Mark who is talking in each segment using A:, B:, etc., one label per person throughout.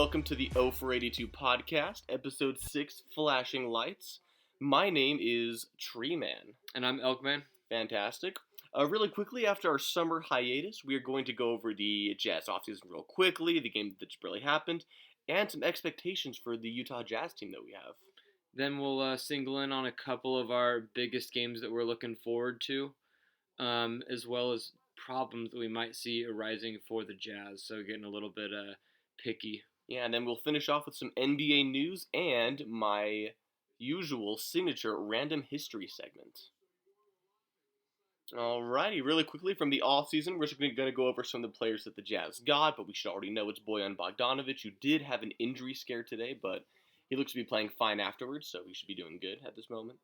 A: welcome to the O for 82 podcast, episode 6, Flashing Lights. My name is Tree Man.
B: And I'm Elkman.
A: Fantastic. Really quickly, after our summer hiatus, we are going to go over the Jazz offseason real quickly, the game that just really happened, and some expectations for the Utah Jazz team that we have.
B: Then we'll single in on a couple of our biggest games that we're looking forward to, as well as problems that we might see arising for the Jazz. So getting a little bit picky.
A: Yeah, and then we'll finish off with some NBA news and my usual signature random history segment. Alrighty, really quickly from the offseason, we're just going to go over some of the players that the Jazz got, but we should already know it's Bojan Bogdanovic, who did have an injury scare today, but he looks to be playing fine afterwards, so he should be doing good at this moment.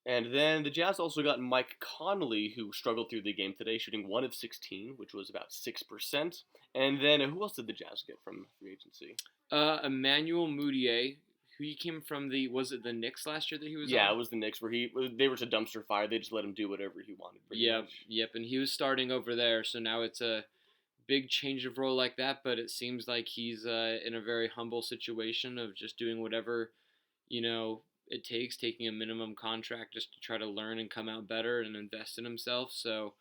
A: And then the Jazz also got Mike Conley, who struggled through the game today, shooting 1 of 16, which was about 6%. And then who else did the Jazz get from free agency?
B: Emmanuel Mudiay, who he came from was it the Knicks last year that he was on?
A: Yeah, it was the Knicks, where they were to dumpster fire. They just let him do whatever he wanted.
B: Yep, and he was starting over there, so now it's a big change of role like that, but it seems like he's in a very humble situation of just doing whatever, it takes, taking a minimum contract just to try to learn and come out better and invest in himself. So,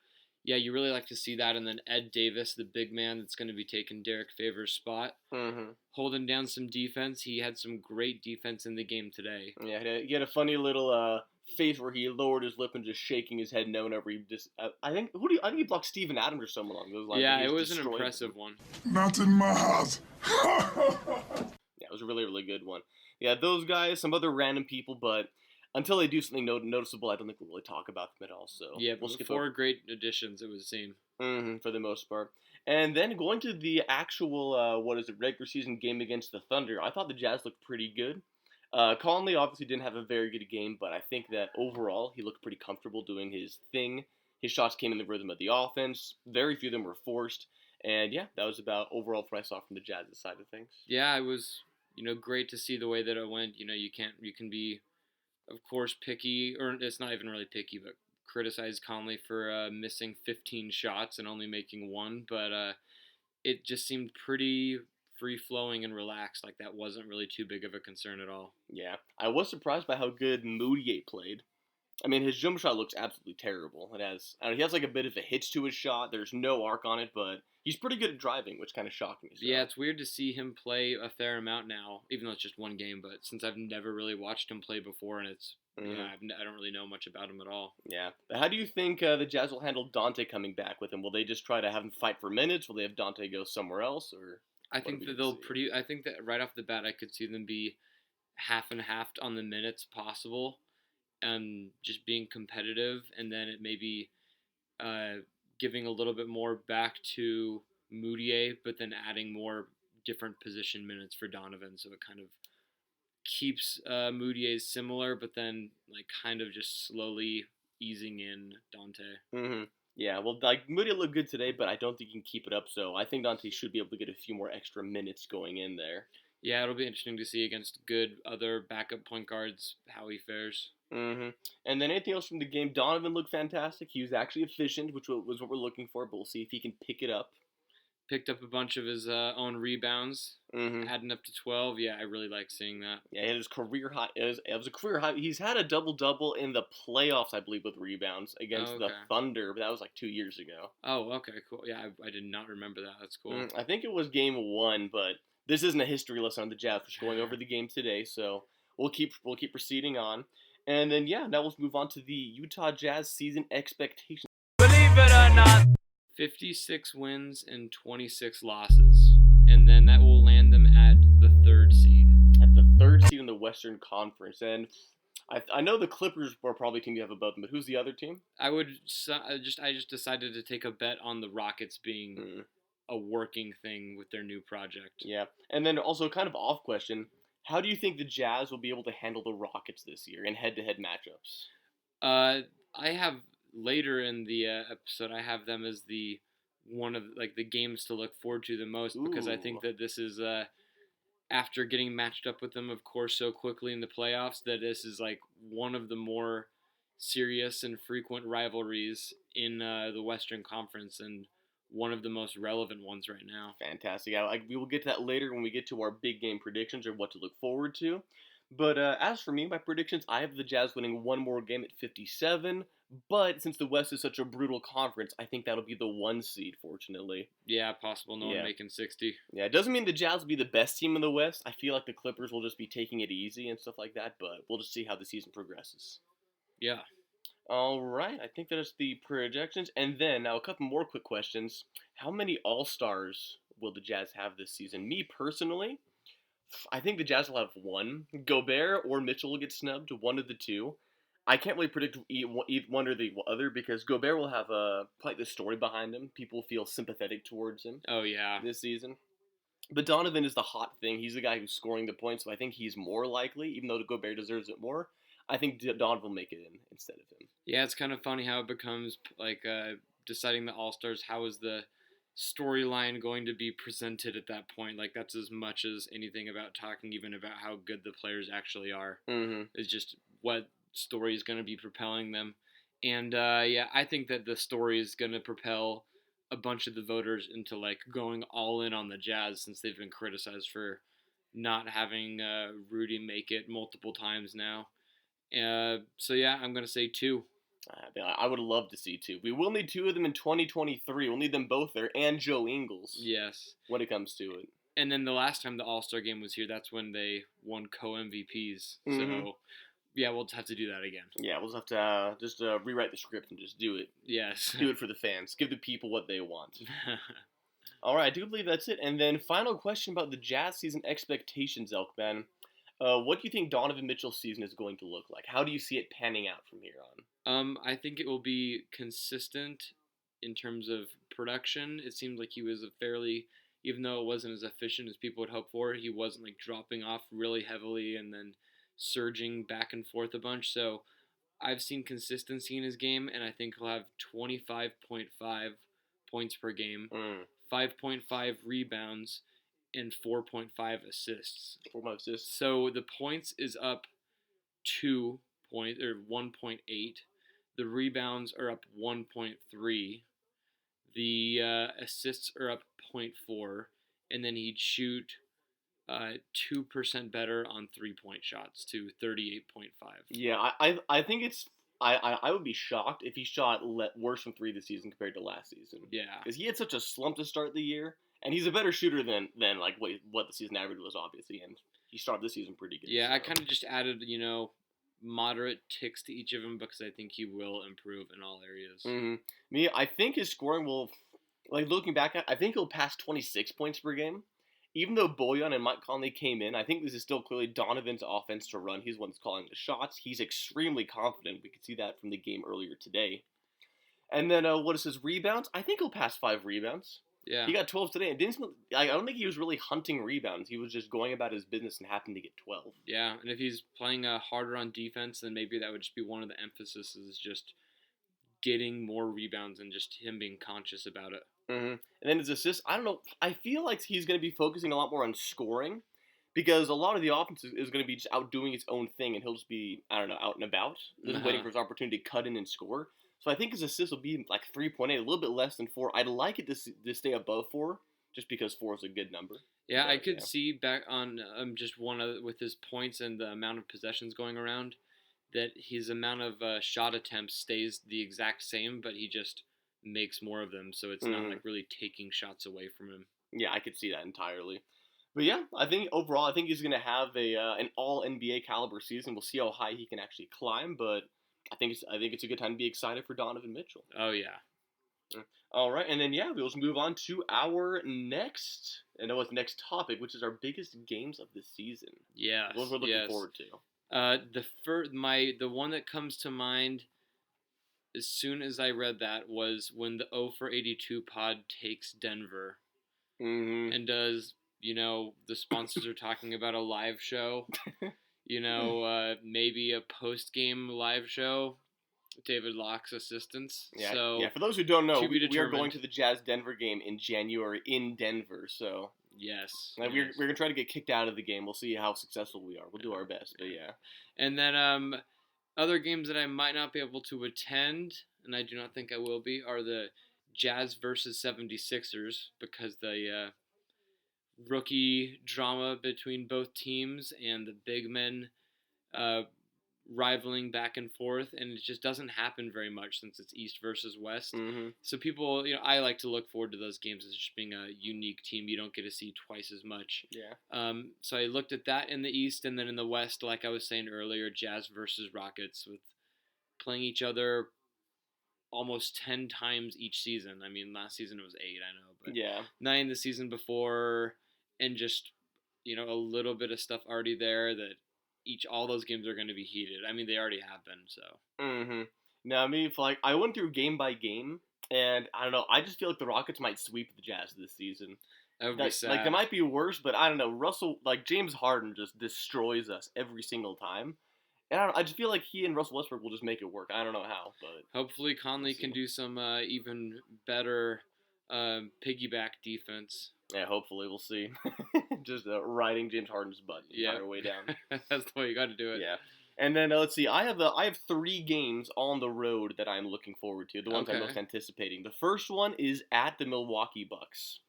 B: yeah, you really like to see that. And then Ed Davis, the big man that's going to be taking Derek Favors' spot, holding down some defense. He had some great defense in the game today.
A: Yeah, he had a funny little face where he lowered his lip and just shaking his head no whenever he just. I think he blocked Steven Adams or someone along those lines.
B: Yeah, it was an impressive one.
C: Not in my house.
A: Yeah, it was a really, really good one. Yeah, those guys, some other random people, but until they do something noticeable, I don't think we'll really talk about them at all. So
B: yeah, we'll skip four great additions, it would seem.
A: For the most part. And then going to the actual, regular season game against the Thunder, I thought the Jazz looked pretty good. Conley obviously didn't have a very good game, but I think that overall he looked pretty comfortable doing his thing. His shots came in the rhythm of the offense. Very few of them were forced. And yeah, that was about overall what I saw from the Jazz's side of things.
B: Yeah, it was, great to see the way that it went. You can be, of course, picky, or it's not even really picky, but criticize Conley for missing 15 shots and only making 1. But it just seemed pretty free-flowing and relaxed, like that wasn't really too big of a concern at all.
A: Yeah, I was surprised by how good Mudiay played. I mean, his jump shot looks absolutely terrible. He has like a bit of a hitch to his shot. There's no arc on it, but he's pretty good at driving, which kind of shocked me. So.
B: Yeah, it's weird to see him play a fair amount now, even though it's just one game. But since I've never really watched him play before, and I don't really know much about him at all.
A: Yeah. But how do you think the Jazz will handle Dante coming back with him? Will they just try to have him fight for minutes? Will they have Dante go somewhere else? Or
B: I think that I think that right off the bat, I could see them be half and half on the minutes possible. Just being competitive, and then it may be giving a little bit more back to Mudiay, but then adding more different position minutes for Donovan, so it kind of keeps Mudiay similar, but then like kind of just slowly easing in Dante.
A: Yeah, well, like Mudiay looked good today, but I don't think he can keep it up. So I think Dante should be able to get a few more extra minutes going in there.
B: Yeah, it'll be interesting to see against good other backup point guards how he fares.
A: And then anything else from the game? Donovan looked fantastic. He was actually efficient, which was what we're looking for, but we'll see if he can pick it up.
B: Picked up a bunch of his own rebounds, adding up to 12. Yeah, I really like seeing that.
A: Yeah, he had his career high. It was a career high. He's had a double-double in the playoffs, I believe, with rebounds against the Thunder, but that was like 2 years ago.
B: Oh, okay, cool. Yeah, I did not remember that. That's cool.
A: I think it was game 1, but this isn't a history lesson on the Jazz. We're just going over the game today, so we'll keep proceeding on. And then, now let's move on to the Utah Jazz season expectations.
B: Believe it or not, 56 wins and 26 losses. And then that will land them at the 3rd seed.
A: At the 3rd seed in the Western Conference. And I know the Clippers were probably a team you have above them, but who's the other team?
B: I just decided to take a bet on the Rockets being a working thing with their new project.
A: Yeah. And then also kind of off question, how do you think the Jazz will be able to handle the Rockets this year in head-to-head matchups?
B: I have later in the episode, I have them as one of the games to look forward to the most, because I think that this is after getting matched up with them, of course, so quickly in the playoffs, that this is like one of the more serious and frequent rivalries in the Western Conference, and one of the most relevant ones right now.
A: Fantastic. We will get to that later when we get to our big game predictions or what to look forward to. But as for me, my predictions, I have the Jazz winning one more game at 57. But since the West is such a brutal conference, I think that'll be the 1 seed, fortunately.
B: Yeah, possible no one
A: Yeah.
B: making 60.
A: Yeah, it doesn't mean the Jazz will be the best team in the West. I feel like the Clippers will just be taking it easy and stuff like that, but we'll just see how the season progresses.
B: Yeah.
A: All right, I think that is the projections. And then, now a couple more quick questions. How many All-Stars will the Jazz have this season? Me personally, I think the Jazz will have one. Gobert or Mitchell will get snubbed, one of the two. I can't really predict one or the other because Gobert will have quite the story behind him. People feel sympathetic towards him
B: Oh yeah.
A: this season. But Donovan is the hot thing. He's the guy who's scoring the points, so I think he's more likely, even though Gobert deserves it more. I think Donovan will make it in instead of him.
B: Yeah, it's kind of funny how it becomes like deciding the All Stars. How is the storyline going to be presented at that point? Like that's as much as anything about talking even about how good the players actually are.
A: Mm-hmm.
B: Is just what story is going to be propelling them. And yeah, I think that the story is going to propel a bunch of the voters into like going all in on the Jazz since they've been criticized for not having Rudy make it multiple times now. So yeah, I'm gonna say 2.
A: I would love to see two. We will need two of them in 2023. We'll need them both there, and Joe Ingles.
B: Yes.
A: When it comes to it.
B: And then the last time the All-Star game was here, that's when they won co-MVPs.
A: Mhm.
B: So yeah, we'll have to do that again.
A: Yeah, we'll just have to just rewrite the script and just do it.
B: Yes.
A: Do it for the fans. Give the people what they want. All right, I do believe that's it. And then final question about the Jazz season expectations, Elkman. What do you think Donovan Mitchell's season is going to look like? How do you see it panning out from here on?
B: I think it will be consistent in terms of production. It seemed like he was a fairly, even though it wasn't as efficient as people would hope for, he wasn't like dropping off really heavily and then surging back and forth a bunch. So I've seen consistency in his game, and I think he'll have 25.5 points per game, 5.5 rebounds, and 4.5 assists.
A: 4.5 assists.
B: So the points is up 1.8. The rebounds are up 1.3. The assists are up 0.4, and then he'd shoot 2% better on 3-point shots to 38.5.
A: Yeah, I think it's I would be shocked if he shot worse from three this season compared to last season.
B: Yeah,
A: because he had such a slump to start the year, and he's a better shooter than like what the season average was, obviously, and he started this season pretty good.
B: Yeah,
A: so.
B: I kind of just added moderate ticks to each of them because I think he will improve in all areas.
A: Mm-hmm. Me, I think his scoring will, like looking back at, I think he'll pass 26 points per game. Even though Bojan and Mike Conley came in, I think this is still clearly Donovan's offense to run. He's the one that's calling the shots. He's extremely confident. We could see that from the game earlier today. And then what is his rebounds? I think he'll pass 5 rebounds.
B: Yeah.
A: He got 12 today, and I don't think he was really hunting rebounds. He was just going about his business and happened to get 12.
B: Yeah, and if he's playing harder on defense, then maybe that would just be one of the emphasis is just getting more rebounds and just him being conscious about it.
A: Mm-hmm. And then his assists, I don't know. I feel like he's going to be focusing a lot more on scoring because a lot of the offense is going to be just out doing its own thing, and he'll just be, I don't know, out and about, just waiting for his opportunity to cut in and score. So I think his assists will be like 3.8, a little bit less than 4. I'd like it to stay above 4, just because 4 is a good number.
B: Yeah, but, I could see back on just one of with his points and the amount of possessions going around, that his amount of shot attempts stays the exact same, but he just makes more of them, so it's not like really taking shots away from him.
A: Yeah, I could see that entirely. But yeah, I think overall, I think he's going to have an all NBA caliber season. We'll see how high he can actually climb, but I think it's a good time to be excited for Donovan Mitchell.
B: Oh yeah.
A: All right, and then yeah, we'll just move on to our next topic, which is our biggest games of the season.
B: Yeah,
A: what we're looking forward to.
B: The one that comes to mind as soon as I read that was when the 0 for 82 pod takes Denver, and does the sponsors are talking about a live show. Maybe a post-game live show. David Locke's assistance.
A: Yeah,
B: so
A: yeah. For those who don't know, we are going to the Jazz Denver game in January in Denver. So
B: yes,
A: we're gonna try to get kicked out of the game. We'll see how successful we are. We'll do our best, but yeah.
B: And then other games that I might not be able to attend, and I do not think I will be, are the Jazz versus 76ers because the rookie drama between both teams and the big men uh, rivaling back and forth, and it just doesn't happen very much since it's East versus West.
A: Mm-hmm.
B: So people, I like to look forward to those games as just being a unique team you don't get to see twice as much.
A: Yeah.
B: So I looked at that in the East, and then in the West, like I was saying earlier, Jazz versus Rockets with playing each other almost 10 times each season. I mean, last season it was 8, I know, but
A: Yeah.
B: 9 the season before, and just a little bit of stuff already there that all those games are going to be heated. I mean, they already have been. So.
A: Mm-hmm. Now, I mean, if, I went through game by game, and I don't know, I just feel like the Rockets might sweep the Jazz this season.
B: That would be sad.
A: They might be worse, but I don't know. James Harden just destroys us every single time. And I just feel like he and Russell Westbrook will just make it work. I don't know how, but
B: hopefully Conley can do some even better piggyback defense.
A: Yeah, hopefully we'll see. Just riding James Harden's butt the entire way down.
B: That's the way you got to do it.
A: Yeah. And then let's see. I have 3 games on the road that I'm looking forward to. The ones I'm most anticipating. The first one is at the Milwaukee Bucks.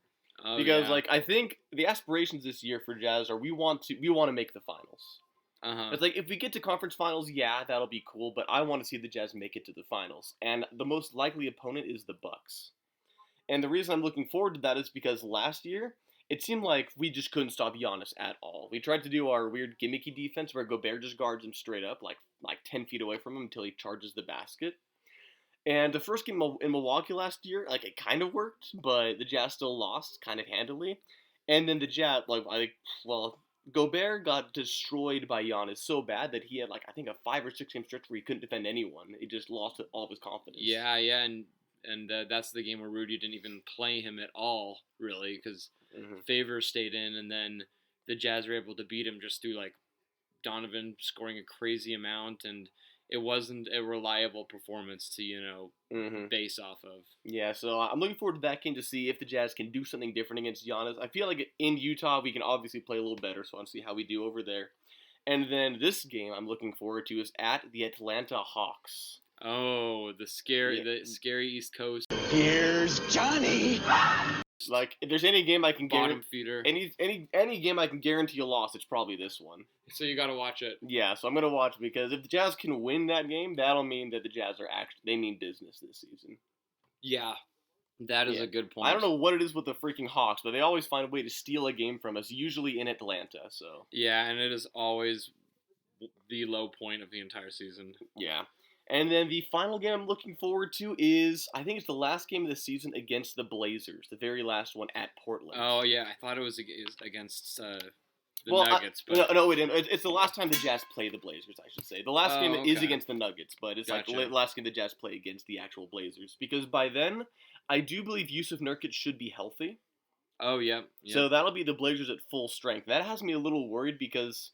A: Because I think the aspirations this year for Jazz are we want to make the finals. It's like if we get to conference finals, yeah, that'll be cool. But I want to see the Jazz make it to the finals, and the most likely opponent is the Bucks. And the reason I'm looking forward to that is because last year it seemed like we just couldn't stop Giannis at all. We tried to do our weird gimmicky defense where Gobert just guards him straight up, like 10 feet away from him until he charges the basket. And the first game in Milwaukee last year, it kind of worked, but the Jazz still lost kind of handily. And then the Jazz, Gobert got destroyed by Giannis so bad that he had I think a 5 or 6 game stretch where he couldn't defend anyone. He just lost all of his confidence.
B: Yeah, and that's the game where Rudy didn't even play him at all, really, because Favors stayed in, and then the Jazz were able to beat him just through Donovan scoring a crazy amount, and it wasn't a reliable performance to base off of.
A: Yeah, so I'm looking forward to that game to see if the Jazz can do something different against Giannis. I feel like in Utah we can obviously play a little better, so I want to see how we do over there. And then this game I'm looking forward to is at the Atlanta Hawks.
B: Oh, the scary East Coast.
C: Here's Johnny.
A: If there's any game I can
B: bottom feeder,
A: any game I can guarantee a loss, it's probably this one.
B: So you got to watch it.
A: Yeah, so I'm gonna watch it because if the Jazz can win that game, that'll mean that the Jazz they mean business this season.
B: Yeah, that is a good point.
A: I don't know what it is with the freaking Hawks, but they always find a way to steal a game from us, usually in Atlanta. So
B: yeah, and it is always the low point of the entire season.
A: Yeah. And then the final game I'm looking forward to is, I think it's the last game of the season against the Blazers, the very last one at Portland.
B: Oh, yeah, I thought it was against the Nuggets.
A: But no, it didn't. It's the last time the Jazz play the Blazers, I should say. The last game is against the Nuggets, but it's
B: gotcha.
A: The last game the Jazz play against the actual Blazers. Because by then, I do believe Yusuf Nurkic should be healthy.
B: Oh, yeah.
A: So that'll be the Blazers at full strength. That has me a little worried because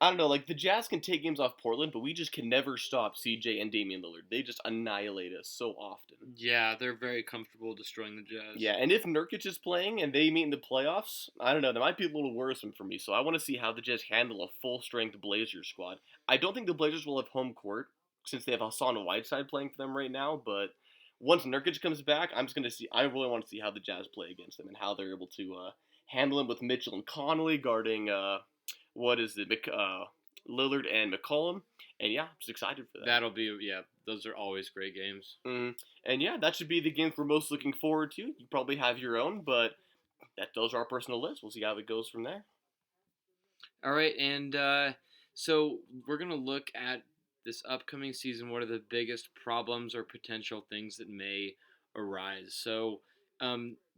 A: I don't know, the Jazz can take games off Portland, but we just can never stop CJ and Damian Lillard. They just annihilate us so often.
B: Yeah, they're very comfortable destroying the Jazz.
A: Yeah, and if Nurkic is playing and they meet in the playoffs, I don't know, that might be a little worrisome for me. So I want to see how the Jazz handle a full-strength Blazers squad. I don't think the Blazers will have home court since they have Hassan Whiteside playing for them right now, but once Nurkic comes back, I really want to see how the Jazz play against them and how they're able to handle him with Mitchell and Connolly guarding Lillard and McCollum, and yeah, I'm just excited for that.
B: That'll be, those are always great games.
A: And yeah, that should be the games we're most looking forward to. You probably have your own, but those are our personal lists. We'll see how it goes from there.
B: All right, and so we're going to look at this upcoming season. What are the biggest problems or potential things that may arise? So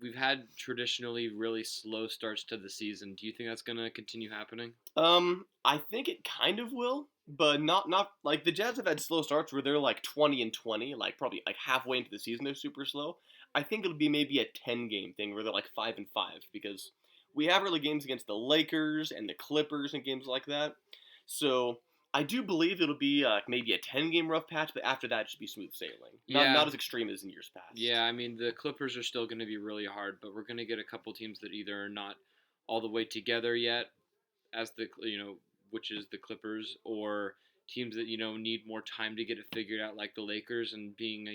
B: we've had traditionally really slow starts to the season. Do you think that's going to continue happening?
A: I think it kind of will, but not the Jazz have had slow starts where they're 20-20, probably halfway into the season they're super slow. I think it'll be maybe a 10-game thing where they're 5-5 because we have early games against the Lakers and the Clippers and games like that. So I do believe it'll be maybe a 10-game rough patch, but after that it should be smooth sailing. Not as extreme as in years past.
B: Yeah, I mean, the Clippers are still going to be really hard, but we're going to get a couple teams that either are not all the way together yet, as which is the Clippers, or teams that, need more time to get it figured out, like the Lakers, and being,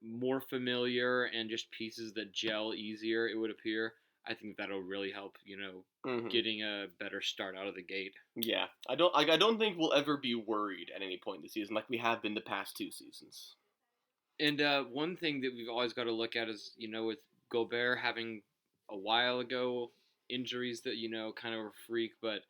B: more familiar and just pieces that gel easier, it would appear. I think that'll really help,
A: Hmm.
B: getting a better start out of the gate.
A: Yeah, I don't think we'll ever be worried at any point in the season like we have been the past 2 seasons.
B: And one thing that we've always got to look at is, with Gobert having a while ago injuries that, kind of were freak, but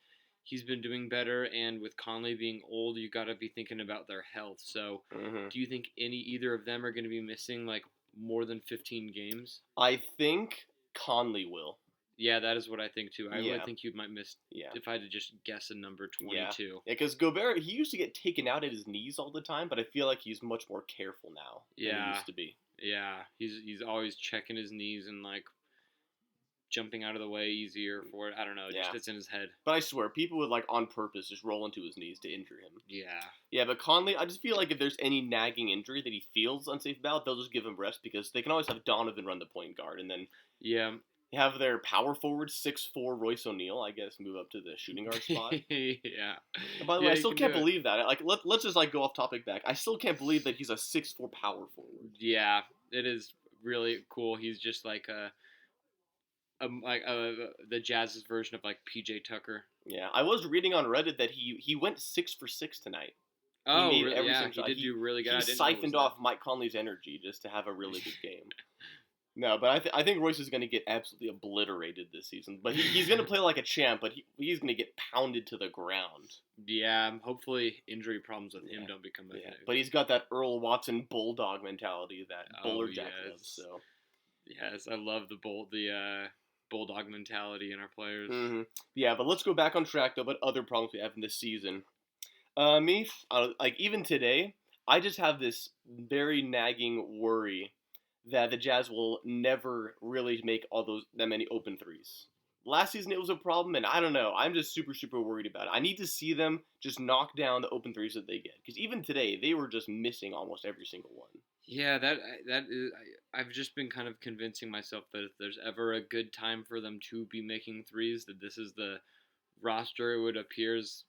B: he's been doing better. And with Conley being old, you got to be thinking about their health. So
A: Hmm.
B: do you think either of them are going to be missing like more than 15 games?
A: I think Conley will.
B: Yeah, that is what I think too. I really
A: Yeah.
B: think he might miss,
A: Yeah.
B: if I had to just guess a number,
A: Yeah.
B: 22.
A: Yeah, because Gobert, he used to get taken out at his knees all the time, but I feel like he's much more careful now than he
B: Yeah.
A: used to be.
B: Yeah, he's always checking his knees and like jumping out of the way easier for it. I don't know,
A: Yeah.
B: just it's in his head.
A: But I swear, people would like on purpose just roll into his knees to injure him.
B: Yeah.
A: Yeah, but Conley, I just feel like if there's any nagging injury that he feels unsafe about, they'll just give him rest because they can always have Donovan run the point guard and then
B: Yeah.
A: have their power forward 6'4" Royce O'Neal, I guess, move up to the shooting guard spot.
B: Yeah.
A: And by the way,
B: Yeah,
A: I
B: you
A: still
B: can
A: can't
B: do it.
A: believe that. Like, let's just like go off topic back. I still can't believe that he's a 6'4" power forward.
B: Yeah, it is really cool. He's just like the Jazz's version of like PJ Tucker.
A: Yeah, I was reading on Reddit that he went 6 for 6 tonight.
B: Oh,
A: made
B: really?
A: every
B: Yeah,
A: single
B: he
A: shot.
B: did do really good. I
A: He
B: didn't know it was
A: siphoned
B: that.
A: off Mike Conley's energy just to have a really good game. No, but I think Royce is going to get absolutely obliterated this season. But he's going to play like a champ, but he's going to get pounded to the ground.
B: Yeah, hopefully injury problems with him
A: Yeah.
B: don't become a
A: Yeah,
B: thing.
A: but he's got that Earl Watson bulldog mentality that Buller Jack
B: yes.
A: loves. So.
B: Yes, I love the bulldog mentality in our players.
A: Hmm. Yeah, but let's go back on track though. But other problems we have in this season. Like even today, I just have this very nagging worry that the Jazz will never really make that many open threes. Last season it was a problem, and I don't know. I'm just super worried about it. I need to see them just knock down the open threes that they get, because even today they were just missing almost every single one.
B: Yeah, that is. I've just been kind of convincing myself that if there's ever a good time for them to be making threes, that this is the roster. It would appears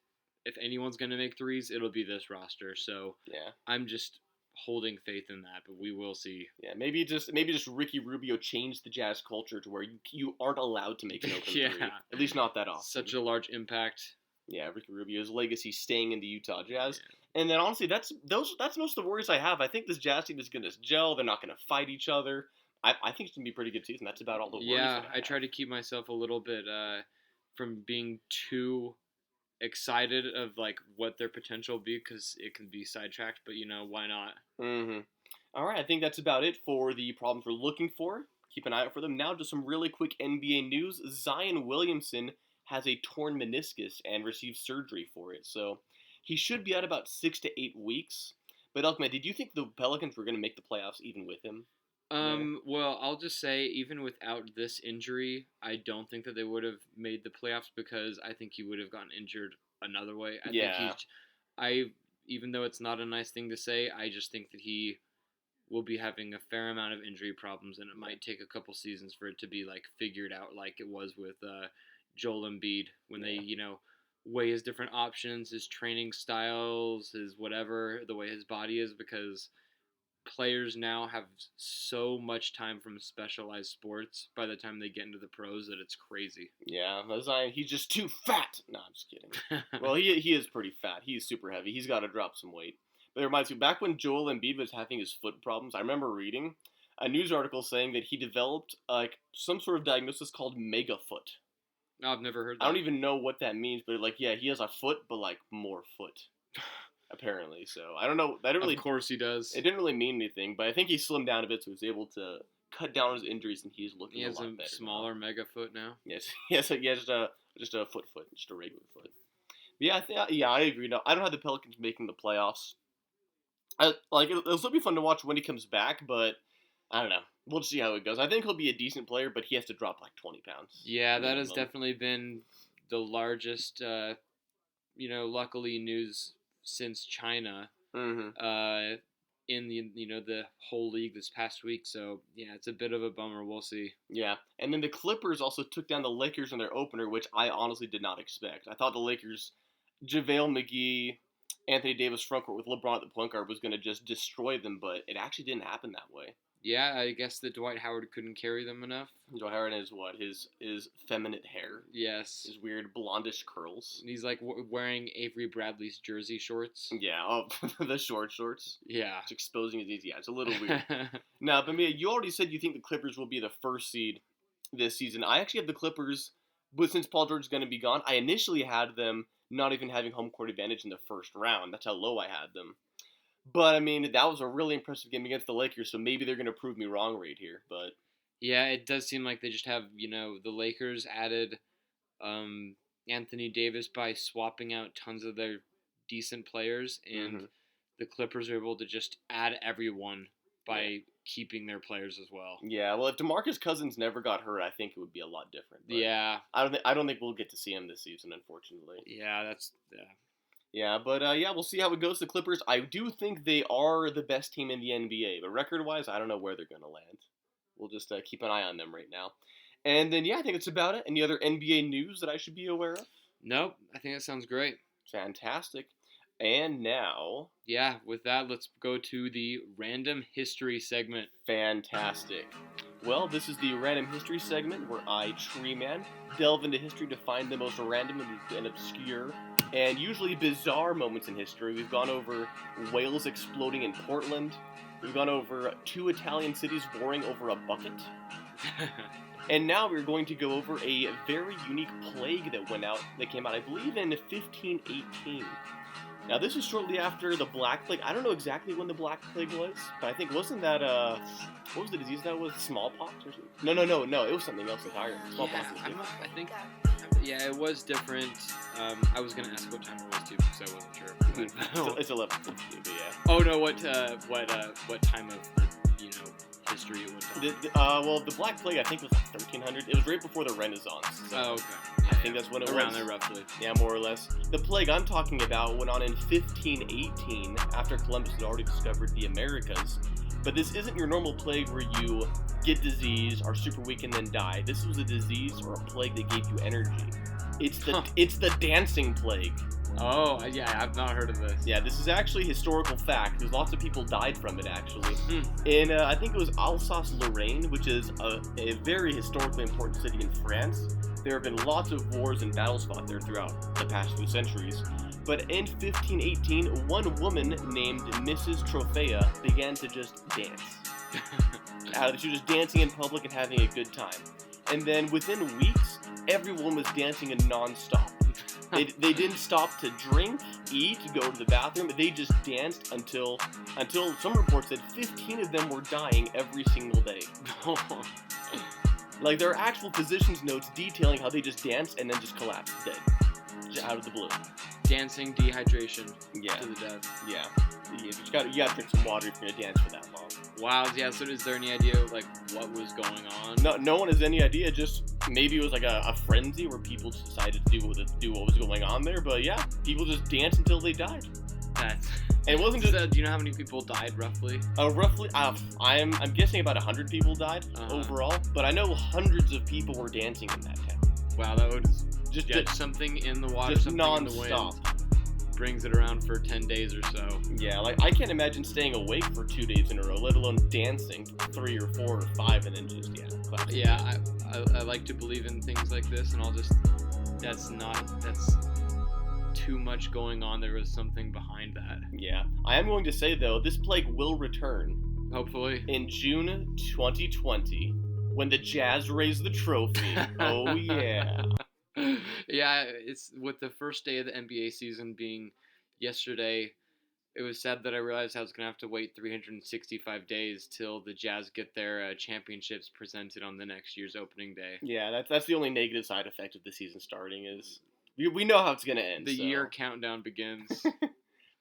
B: if anyone's going to make threes, it'll be this roster. So
A: Yeah,
B: I'm just holding faith in that, but we will see.
A: yeah. Maybe just Ricky Rubio changed the Jazz culture to where you aren't allowed to make an open
B: Yeah.
A: three. At least not that often.
B: Such a large impact.
A: Yeah, Ricky Rubio's legacy staying in the Utah Jazz. And then honestly, that's most of the worries I have. I think this Jazz team is going to gel. They're not going to fight each other. I think it's going to be a pretty good season. That's about all the worries.
B: Yeah,
A: that
B: I try to keep myself a little bit from being too excited of like what their potential will be, because it can be sidetracked. But why not?
A: Mm-hmm. All right, I think that's about it for the problems we're looking for. Keep an eye out for them. Now, just some really quick NBA news. Zion Williamson has a torn meniscus and received surgery for it, so he should be out about 6 to 8 weeks. But Elkman, did you think the Pelicans were going to make the playoffs even with him?
B: Well, I'll just say, even without this injury, I don't think that they would have made the playoffs, because I think he would have gotten injured another way. Even though it's not a nice thing to say, I just think that he will be having a fair amount of injury problems, and it might take a couple seasons for it to be like figured out, like it was with Joel Embiid when they weigh his different options, his training styles, his whatever, the way his body is, because players now have so much time from specialized sports by the time they get into the pros that it's crazy.
A: Yeah, Zion, he's just too fat. No, I'm just kidding. Well, he is pretty fat. He's super heavy. He's got to drop some weight. But it reminds me, back when Joel Embiid was having his foot problems, I remember reading a news article saying that he developed like some sort of diagnosis called megafoot.
B: No, I've never heard that.
A: I don't even know what that means, but like, yeah, he has a foot, but like more foot. Apparently, so I don't know. That really,
B: of course he does.
A: it didn't really mean anything, but I think he slimmed down a bit, so he was able to cut down his injuries, and he's looking
B: He has
A: a lot
B: a
A: better.
B: smaller mega foot now.
A: Yes, yes, yeah, just a foot, just a regular foot. But yeah, I agree. No, I don't have the Pelicans making the playoffs. It'll still be fun to watch when he comes back, but I don't know. We'll just see how it goes. I think he'll be a decent player, but he has to drop like 20 pounds.
B: Yeah, that has
A: minimum.
B: definitely been the largest, luckily news since China.
A: Mm-hmm.
B: In the whole league this past week. So yeah, it's a bit of a bummer. We'll see.
A: Yeah, and then the Clippers also took down the Lakers in their opener, which I honestly did not expect. I thought the Lakers, JaVale McGee, Anthony Davis frontcourt with LeBron at the point guard was going to just destroy them, but it actually didn't happen that way.
B: Yeah, I guess that Dwight Howard couldn't carry them enough.
A: Dwight Howard has what? His feminine hair.
B: Yes.
A: His weird blondish curls.
B: And he's like wearing Avery Bradley's jersey shorts.
A: Yeah, oh, the shorts.
B: Yeah.
A: It's exposing his knees. Yeah, it's a little weird. Now, but Mia, you already said you think the Clippers will be the first seed this season. I actually have the Clippers, but since Paul George is going to be gone, I initially had them not even having home court advantage in the first round. That's how low I had them. But, I mean, that was a really impressive game against the Lakers, so maybe they're going to prove me wrong right here. But
B: yeah, it does seem like they just have, the Lakers added Anthony Davis by swapping out tons of their decent players, and the Clippers are able to just add everyone by keeping their players as well.
A: Yeah, well, if DeMarcus Cousins never got hurt, I think it would be a lot different. But
B: Yeah.
A: I don't think we'll get to see him this season, unfortunately.
B: Yeah,
A: Yeah, but we'll see how it goes. The Clippers, I do think they are the best team in the NBA, but record-wise, I don't know where they're going to land. We'll just keep an eye on them right now. And then, I think that's about it. Any other NBA news that I should be aware of?
B: Nope, I think that sounds great.
A: Fantastic. And now...
B: Yeah, with that, let's go to the Random History segment.
A: Fantastic. Well, this is the Random History segment where I, Tree Man, delve into history to find the most random and obscure and usually bizarre moments in history. We've gone over whales exploding in Portland. We've gone over 2 Italian cities warring over a bucket. And now we're going to go over a very unique plague that came out, I believe, in 1518. Now, this is shortly after the Black Plague. I don't know exactly when the Black Plague was, but I think, wasn't that, what was the disease that was? Smallpox or something? No, it was something else entirely. Smallpox was different.
B: I think, yeah, it was different. I was going to ask what time it was, too, because I wasn't sure.
A: It's 11:15, but yeah.
B: Oh, no, what time of, history it went on?
A: Well, the Black Plague, I think, was 1300. It was right before the Renaissance. So
B: oh, okay.
A: I think that's when it was.
B: Around there, roughly.
A: Yeah, more or less. The plague I'm talking about went on in 1518, after Columbus had already discovered the Americas. But this isn't your normal plague where you get disease, are super weak, and then die. This was a disease or a plague that gave you energy. It's the dancing plague.
B: Oh, yeah, I've not heard of this.
A: Yeah, this is actually historical fact, because lots of people died from it, actually. In, I think it was Alsace-Lorraine, which is a very historically important city in France. There have been lots of wars and battles fought there throughout the past few centuries. But in 1518, one woman named Mrs. Trophea began to just dance. She was just dancing in public and having a good time. And then within weeks, everyone was dancing non-stop. They didn't stop to drink, eat, go to the bathroom. They just danced until some reports said 15 of them were dying every single day. Like, there are actual physicians' notes detailing how they just danced and then just collapsed dead. Just out of the blue.
B: Dancing, dehydration,
A: Yeah.
B: to the death.
A: Yeah. You gotta drink some water if you're gonna dance for that long.
B: Wow, yeah, so is there any idea, what was going on?
A: No one has any idea, just maybe it was like a frenzy where people just decided to do what was going on there, but yeah, people just danced until they died.
B: That's...
A: And it wasn't just...
B: do you know how many people died, roughly?
A: Roughly, I'm guessing about 100 people died overall, but I know hundreds of people were dancing in that town.
B: Wow, that would
A: Just
B: get something in the water,
A: just
B: something
A: non-stop.
B: in the wind. Brings it around for 10 days or so.
A: Yeah, like, I can't imagine staying awake for 2 days in a row, let alone dancing 3 or 4 or 5 and then just, collapse.
B: Yeah, I like to believe in things like this, and that's too much going on. There was something behind that.
A: Yeah. I am going to say, though, this plague will return.
B: Hopefully.
A: In June 2020, when the Jazz raise the trophy. Oh, yeah.
B: Yeah, it's with the first day of the NBA season being yesterday. It was sad that I realized I was going to have to wait 365 days till the Jazz get their championships presented on the next year's opening day.
A: Yeah, that's the only negative side effect of the season starting is we know how it's going to end.
B: The year countdown begins.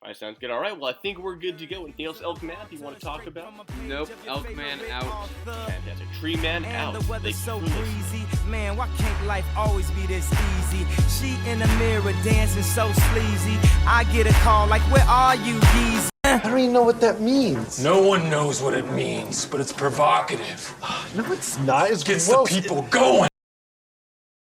A: All right, sounds good. All right, well, I think we're good to go. Anything else, Elkman, you want to talk about?
B: Nope, Elkman out.
A: Fantastic. Tree Man out.
D: And the weather's so breezy. Man, why can't life always be this easy? She in the mirror dancing so sleazy. I get a call like, where are you, Yeezy?
E: I don't even know what that means.
F: No one knows what it means, but it's provocative.
E: No, it's not. It's
F: Gets
E: gross.
F: the people going.